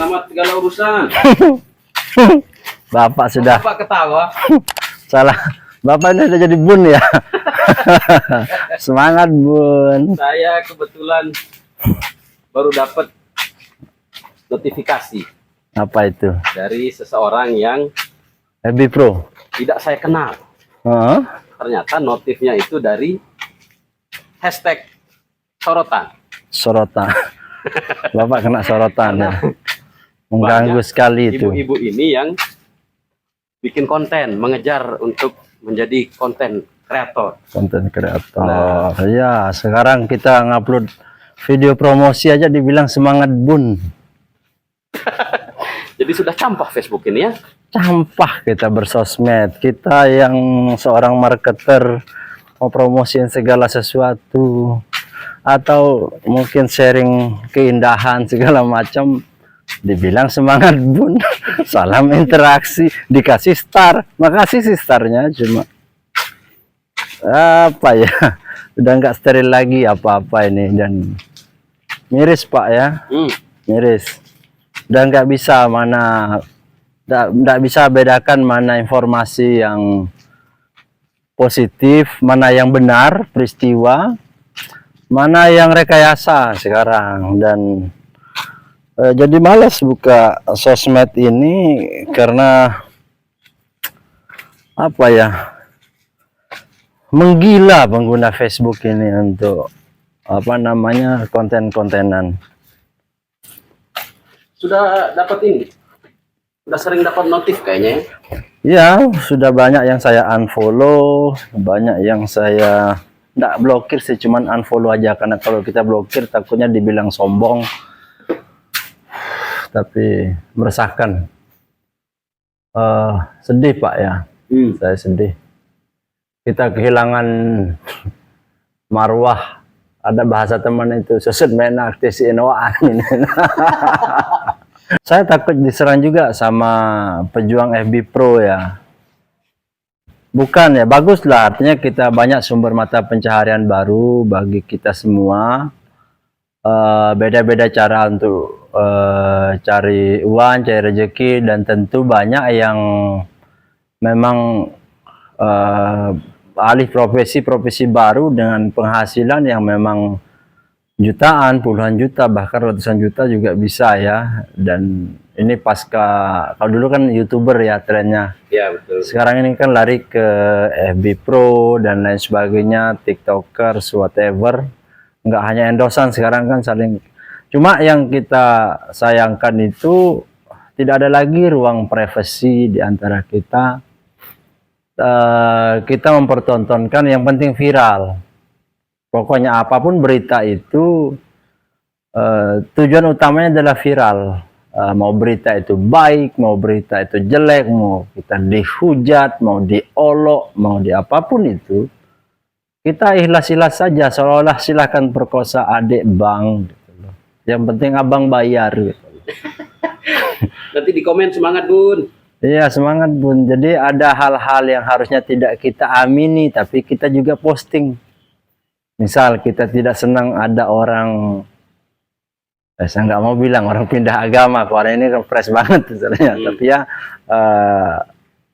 selamat segala urusan. Bapak sudah. Bapak ketawa. Salah. Bapak ini sudah jadi bun ya. Semangat bun. Saya kebetulan baru dapat notifikasi Apa itu? dari seseorang yang FB Pro. tidak saya kenal. Heeh. Ternyata notifnya itu dari hashtag sorotan. Sorotan. Bapak kena sorotan ya. Mengganggu Banyak sekali itu. Ibu-ibu ini yang bikin konten, mengejar untuk menjadi konten kreator. Konten kreator. Nah. Ya, sekarang kita ngupload video promosi aja dibilang semangat bun. Jadi sudah campah Facebook ini ya. Campah kita bersosmed. Kita yang seorang marketer mau promosiin segala sesuatu atau mungkin sharing keindahan segala macam dibilang semangat bun. Salam interaksi, dikasih star, makasih sih starnya, cuma apa ya, udah nggak steril lagi apa-apa ini, dan miris Pak ya, miris, udah nggak bisa mana, nggak bisa bedakan mana informasi yang positif, mana yang benar peristiwa, mana yang rekayasa sekarang. Dan jadi malas buka sosmed ini karena apa ya, menggila pengguna Facebook ini untuk apa namanya, konten-kontenan. Sudah dapat ini, sudah sering dapat notif kayaknya ya. Ya, sudah banyak yang saya unfollow, banyak yang saya nggak blokir sih, cuman unfollow aja, karena kalau kita blokir takutnya dibilang sombong. Tapi meresahkan. Sedih Pak ya, saya sedih. Kita kehilangan marwah. Ada bahasa teman itu, sesut menak tesi inawaan. Saya takut diserang juga sama pejuang FB Pro ya. Bukan ya, bagus lah, artinya kita banyak sumber mata pencaharian baru bagi kita semua. Beda-beda cara untuk cari uang, cari rezeki, dan tentu banyak yang memang alih profesi baru dengan penghasilan yang memang jutaan, puluhan juta, bahkan ratusan juta juga bisa ya. Dan ini pasca, kalau dulu kan YouTuber ya trennya. Ya betul. Sekarang ini kan lari ke FB Pro dan lain sebagainya, TikTokers, whatever. Nggak hanya endosan, sekarang kan saling. Cuma yang kita sayangkan itu tidak ada lagi ruang privasi di antara kita. Kita mempertontonkan yang penting viral. Pokoknya apapun berita itu tujuan utamanya adalah viral. Mau berita itu baik, mau berita itu jelek, mau kita dihujat, mau diolok, mau di apapun itu, kita ikhlas-ikhlas saja, seolah-olah silahkan perkosa adik bang gitu loh. Yang penting abang bayar gitu loh. Nanti di komen semangat bun. Iya semangat bun. Jadi ada hal-hal yang harusnya tidak kita amini tapi kita juga posting. Misal kita tidak senang ada orang, saya nggak mau bilang orang pindah agama, karena ini fresh banget sebenarnya. Tapi ya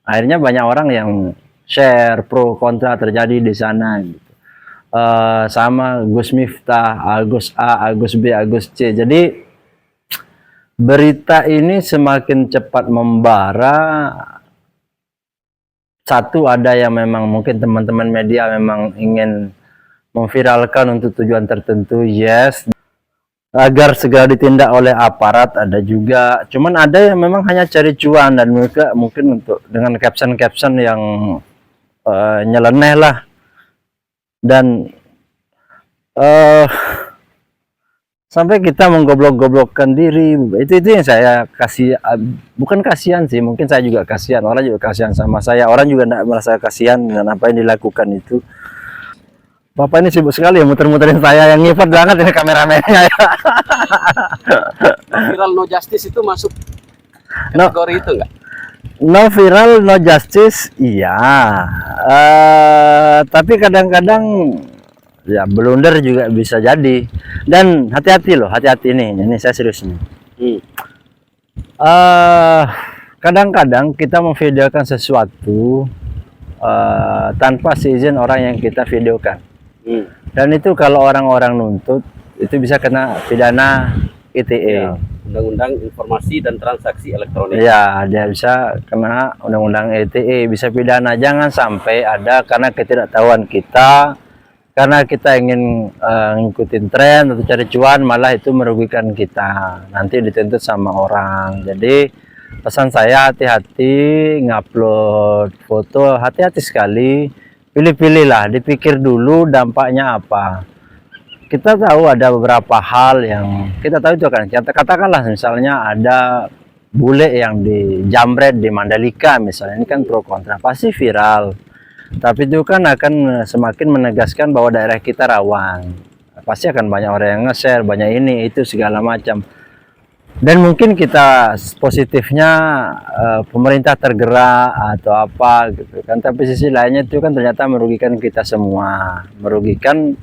akhirnya banyak orang yang share pro kontra terjadi di sana gitu. Sama Gus Miftah, Agus A, Agus B, Agus C. Jadi berita ini semakin cepat membara. Satu, ada yang memang mungkin teman-teman media memang ingin memviralkan untuk tujuan tertentu, yes, agar segera ditindak oleh aparat. Ada juga, cuman ada yang memang hanya cari cuan, dan mereka mungkin untuk dengan caption-caption yang nyeleneh lah. Dan sampai kita menggoblok-goblokkan diri. Itu yang saya kasih, bukan kasihan sih, mungkin saya juga kasihan, orang juga kasihan sama saya, orang juga tidak merasa kasihan dengan apa yang dilakukan itu. Bapak ini sibuk sekali ya muter-muterin saya, yang ngipet banget ini kameramennya ya. Viral no justice itu masuk kategori itu enggak? No viral no justice, iya. Tapi kadang-kadang ya blunder juga bisa jadi. Dan hati-hati loh, hati-hati ini saya serius nih. Kadang-kadang kita memvideokan sesuatu tanpa seizin orang yang kita videokan. Dan itu kalau orang-orang nuntut, itu bisa kena pidana ITE. Ya, Undang-Undang Informasi dan Transaksi Elektronik. Ya, dia bisa kena undang-undang ITE, bisa pidana. Jangan sampai ada karena ketidaktahuan kita, karena kita ingin ngikutin tren atau cari cuan, malah itu merugikan kita. Nanti dituntut sama orang. Jadi pesan saya, hati-hati ngupload foto, hati-hati sekali. Pilih-pilihlah, dipikir dulu dampaknya apa. Kita tahu ada beberapa hal yang kita tahu itu kan. Katakanlah misalnya ada bule yang dijamret di Mandalika misalnya, ini kan pro kontra, pasti viral. Tapi itu kan akan semakin menegaskan bahwa daerah kita rawan. Pasti akan banyak orang yang nge-share, banyak ini itu segala macam. Dan mungkin kita positifnya pemerintah tergerak atau apa gitu kan, tapi sisi lainnya itu kan ternyata merugikan kita semua, merugikan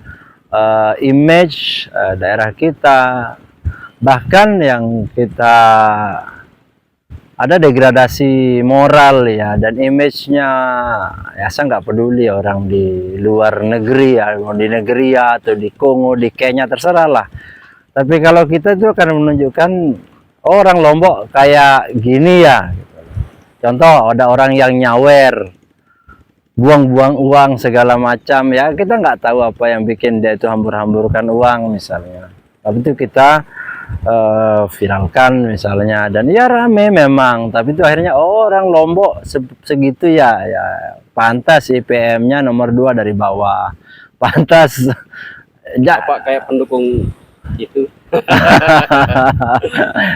image daerah kita, bahkan yang kita ada degradasi moral ya, dan image-nya ya, saya nggak peduli orang di luar negeri ya, di negeri ya, atau di Kongo, di Kenya, terserah lah. Tapi kalau kita itu akan menunjukkan orang Lombok kayak gini ya. Contoh ada orang yang nyawer, buang-buang uang segala macam ya, kita nggak tahu apa yang bikin dia itu hambur-hamburkan uang misalnya. Tapi itu kita viralkan misalnya, dan ya rame memang. Tapi itu akhirnya orang Lombok segitu ya, ya pantas IPM-nya nomor 2 dari bawah. Pantas. Bapak kayak pendukung itu.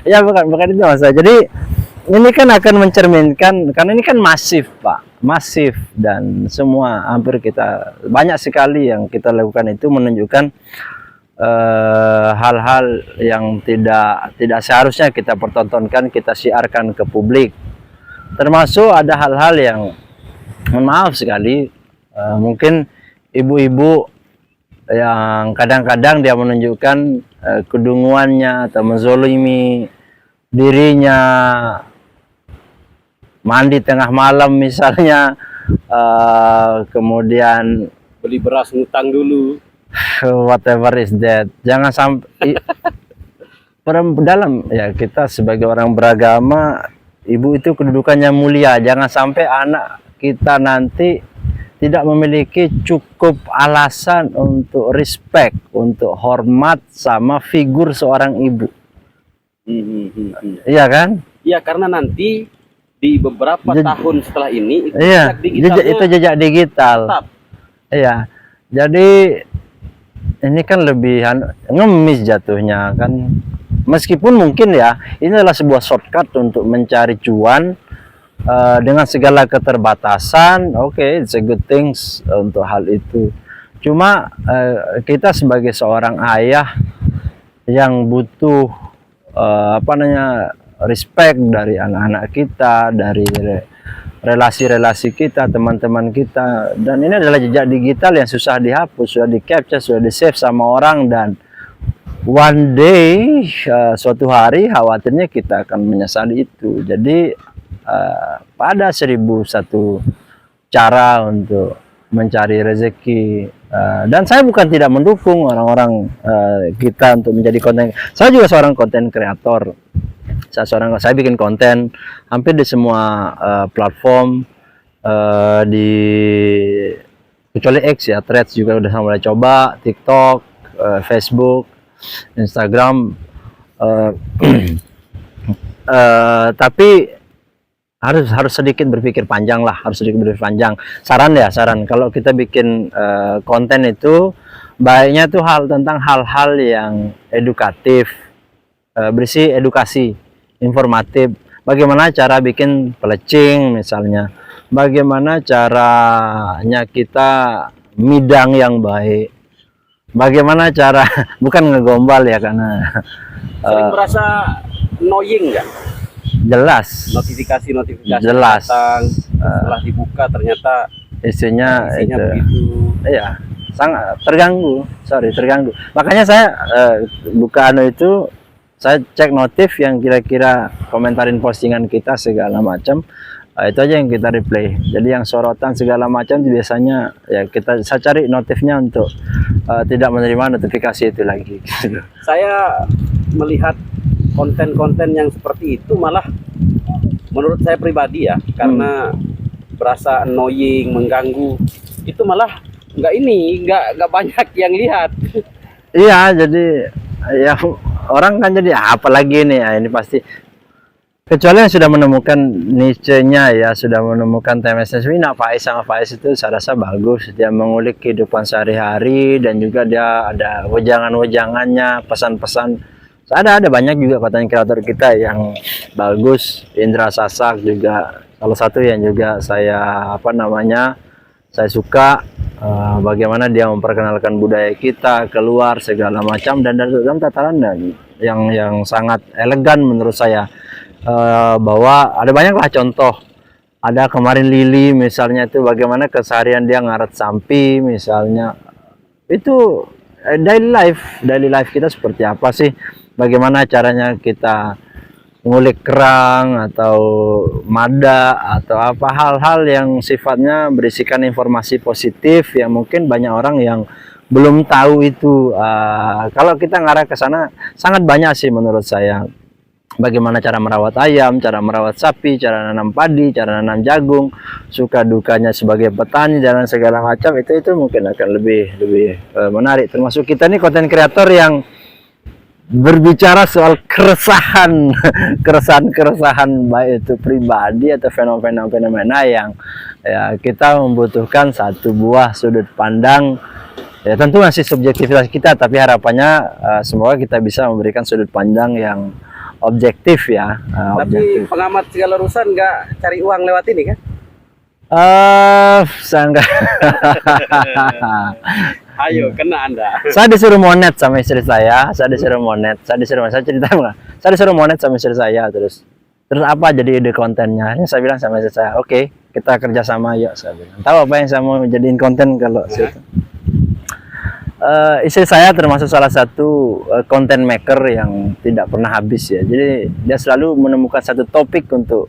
Ya bukan itu masalah. Jadi ini kan akan mencerminkan, karena ini kan masif Pak, masif, dan semua hampir kita banyak sekali yang kita lakukan itu menunjukkan hal-hal yang tidak seharusnya kita pertontonkan, kita siarkan ke publik. Termasuk ada hal-hal yang mohon maaf sekali, mungkin ibu-ibu yang kadang-kadang dia menunjukkan kedunguannya atau menzolimi dirinya, mandi tengah malam misalnya, kemudian Beli beras ngutang dulu. whatever is that. Jangan sampai dalam ya, kita sebagai orang beragama, ibu itu kedudukannya mulia. Jangan sampai anak kita nanti tidak memiliki cukup alasan untuk respect, untuk hormat sama figur seorang ibu. Iya kan? Iya, karena nanti di beberapa tahun setelah ini itu iya, itu jejak digital. Tetap. Iya. Jadi ini kan lebih ngemis jatuhnya kan. Meskipun mungkin ya ini adalah sebuah shortcut untuk mencari cuan dengan segala keterbatasan. Oke, it's a good things untuk hal itu. Cuma kita sebagai seorang ayah yang butuh respect dari anak-anak kita, dari relasi-relasi kita, teman-teman kita. Dan ini adalah jejak digital yang susah dihapus, sudah di capture, sudah di save sama orang, dan one day suatu hari khawatirnya kita akan menyesali itu. Jadi pada 1001 cara untuk mencari rezeki, dan saya bukan tidak mendukung orang-orang kita untuk menjadi konten. Saya juga seorang konten kreator. Saya bikin konten hampir di semua platform, kecuali X ya, Threads juga udah mulai coba, TikTok, Facebook, Instagram, tapi harus sedikit berpikir panjang lah, harus sedikit berpikir panjang. Saran kalau kita bikin konten itu baiknya tuh tentang hal-hal yang edukatif, berisi edukasi, informatif. Bagaimana cara bikin pelecing misalnya, bagaimana caranya kita midang yang baik, bagaimana cara bukan ngegombal ya, karena sering merasa annoying nggak? Jelas. Notifikasi jelas. Datang, setelah dibuka ternyata isinya itu. Begitu. Iya, sangat terganggu. Makanya saya buka itu saya cek notif yang kira-kira komentarin postingan kita segala macam. Itu aja yang kita replay. Jadi yang sorotan segala macam biasanya ya saya cari notifnya untuk tidak menerima notifikasi itu lagi. Saya melihat konten-konten yang seperti itu malah menurut saya pribadi ya, karena berasa annoying, mengganggu, itu malah nggak banyak yang lihat. Iya, jadi ya orang kan jadi apalagi nih ya, ini pasti kecuali yang sudah menemukan niche-nya ya, sudah menemukan TMS-nya. Nah, Faiz sama Faiz itu saya rasa bagus, dia mengulik kehidupan sehari-hari dan juga dia ada wejangan-wejangannya, pesan-pesan. Ada banyak juga konten kreator kita yang bagus. Indra Sasak juga salah satu yang juga saya saya suka bagaimana dia memperkenalkan budaya kita keluar segala macam, dan dalam tataran yang sangat elegan menurut saya. Bahwa ada banyaklah contoh. Ada kemarin Lili misalnya, itu bagaimana keseharian dia ngaret sampi misalnya. Itu daily life kita seperti apa sih, bagaimana caranya kita ngulik kerang atau mada atau apa, hal-hal yang sifatnya berisikan informasi positif yang mungkin banyak orang yang belum tahu itu. Kalau kita ngarah ke sana sangat banyak sih menurut saya. Bagaimana cara merawat ayam, cara merawat sapi, cara nanam padi, cara nanam jagung, suka dukanya sebagai petani dan segala macam. Itu mungkin akan lebih menarik. Termasuk kita nih konten kreator yang berbicara soal keresahan baik itu pribadi atau fenomena yang ya kita membutuhkan satu buah sudut pandang. Ya tentu masih subjektivitas kita, tapi harapannya semoga kita bisa memberikan sudut pandang yang objektif ya. Tapi objektif. pengamat segala urusan nggak cari uang lewat ini kan? Saya enggak. Ayo, kena Anda. Saya disuruh monet sama istri saya. Saya disuruh monet sama istri saya. Terus apa jadi ide kontennya? Saya bilang sama istri saya, oke, kita kerjasama yuk. Saya bilang, tahu apa yang saya mau jadiin konten kalau situ. Istri saya termasuk salah satu content maker yang tidak pernah habis ya. Jadi dia selalu menemukan satu topik untuk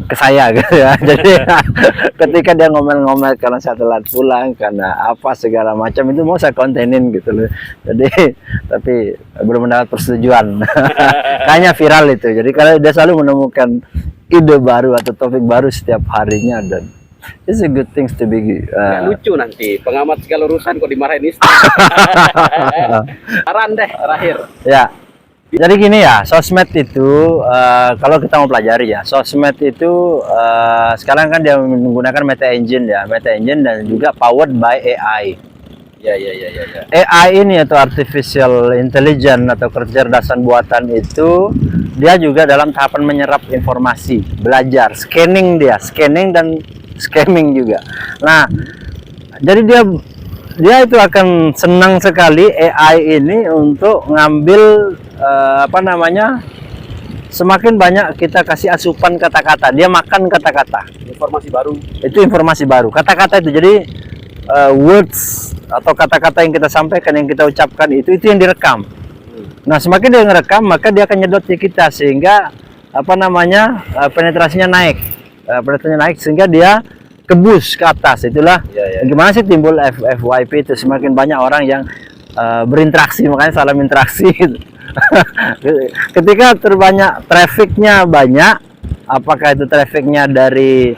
ke saya gitu ya. Jadi ketika dia ngomel-ngomel karena saya telat pulang, karena apa segala macam, itu mau saya kontenin gitu loh. Jadi tapi belum mendapat persetujuan. Kayaknya viral itu. Jadi kalau dia selalu menemukan ide baru atau topik baru setiap harinya, dan it's a good things to be lucu nanti pengamat segala urusan kok dimarahin istri. Saran deh terakhir. Ya, jadi gini ya, sosmed itu kalau kita mau pelajari ya, sosmed itu sekarang kan dia menggunakan Meta Engine ya, Meta Engine dan juga powered by AI. Ya. AI ini atau artificial intelligence atau kecerdasan buatan itu dia juga dalam tahapan menyerap informasi, belajar, scanning dan scamming juga. Nah, jadi dia itu akan senang sekali AI ini untuk ngambil semakin banyak kita kasih asupan kata-kata, dia makan kata-kata. Informasi baru. Itu informasi baru. Kata-kata itu jadi words atau kata-kata yang kita sampaikan, yang kita ucapkan itu yang direkam. Nah, semakin dia ngerekam, maka dia akan nyedot di kita sehingga penetrasinya naik. Sehingga dia kebus ke atas. Itulah gimana sih timbul FYP itu, semakin banyak orang yang berinteraksi, makanya salam interaksi gitu. Ketika terbanyak trafficnya banyak, apakah itu trafficnya dari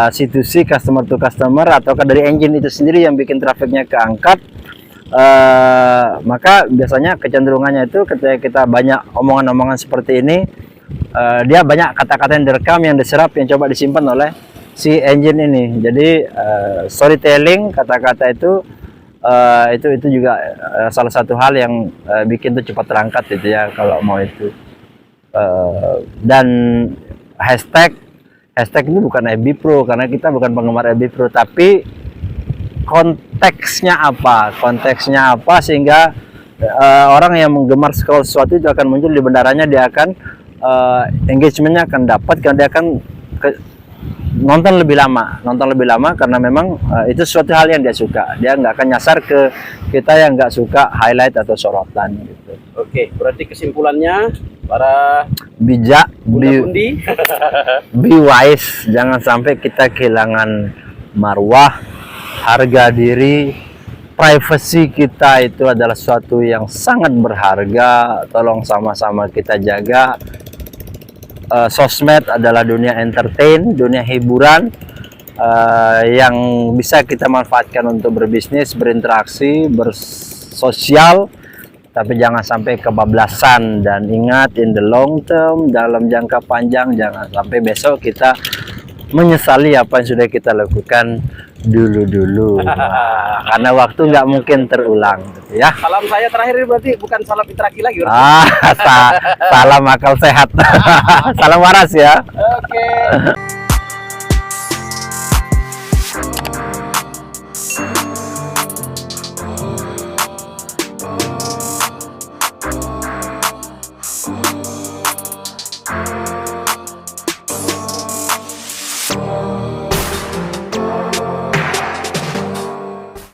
C2C, customer to customer, ataukah dari engine itu sendiri yang bikin trafficnya keangkat, maka biasanya kecenderungannya itu ketika kita banyak omongan-omongan seperti ini, dia banyak kata-kata yang direkam, yang diserap, yang coba disimpan oleh si engine ini. Jadi storytelling kata-kata itu juga salah satu hal yang bikin itu cepat terangkat gitu ya kalau mau itu. Dan hashtag itu bukan FB Pro, karena kita bukan penggemar FB Pro, tapi konteksnya apa sehingga orang yang menggemar scroll sesuatu itu akan muncul di bendaranya, dia akan engagementnya akan dapat, karena dia akan nonton lebih lama karena memang itu suatu hal yang dia suka. Dia nggak akan nyasar ke kita yang nggak suka highlight atau sorotan gitu. Oke, berarti kesimpulannya para Bijak, bunda-bundi be wise, jangan sampai kita kehilangan marwah, harga diri, privacy kita itu adalah suatu yang sangat berharga. Tolong sama-sama kita jaga. Sosmed adalah dunia entertain, dunia hiburan yang bisa kita manfaatkan untuk berbisnis, berinteraksi, bersosial, tapi jangan sampai kebablasan. Dan ingat, in the long term, dalam jangka panjang, jangan sampai besok kita menyesali apa yang sudah kita lakukan dulu-dulu. Karena waktu nggak mungkin terulang gitu ya. salam saya terakhir ini berarti bukan salam Fitraki lagi berarti. Salam akal sehat. Salam waras ya. Oke.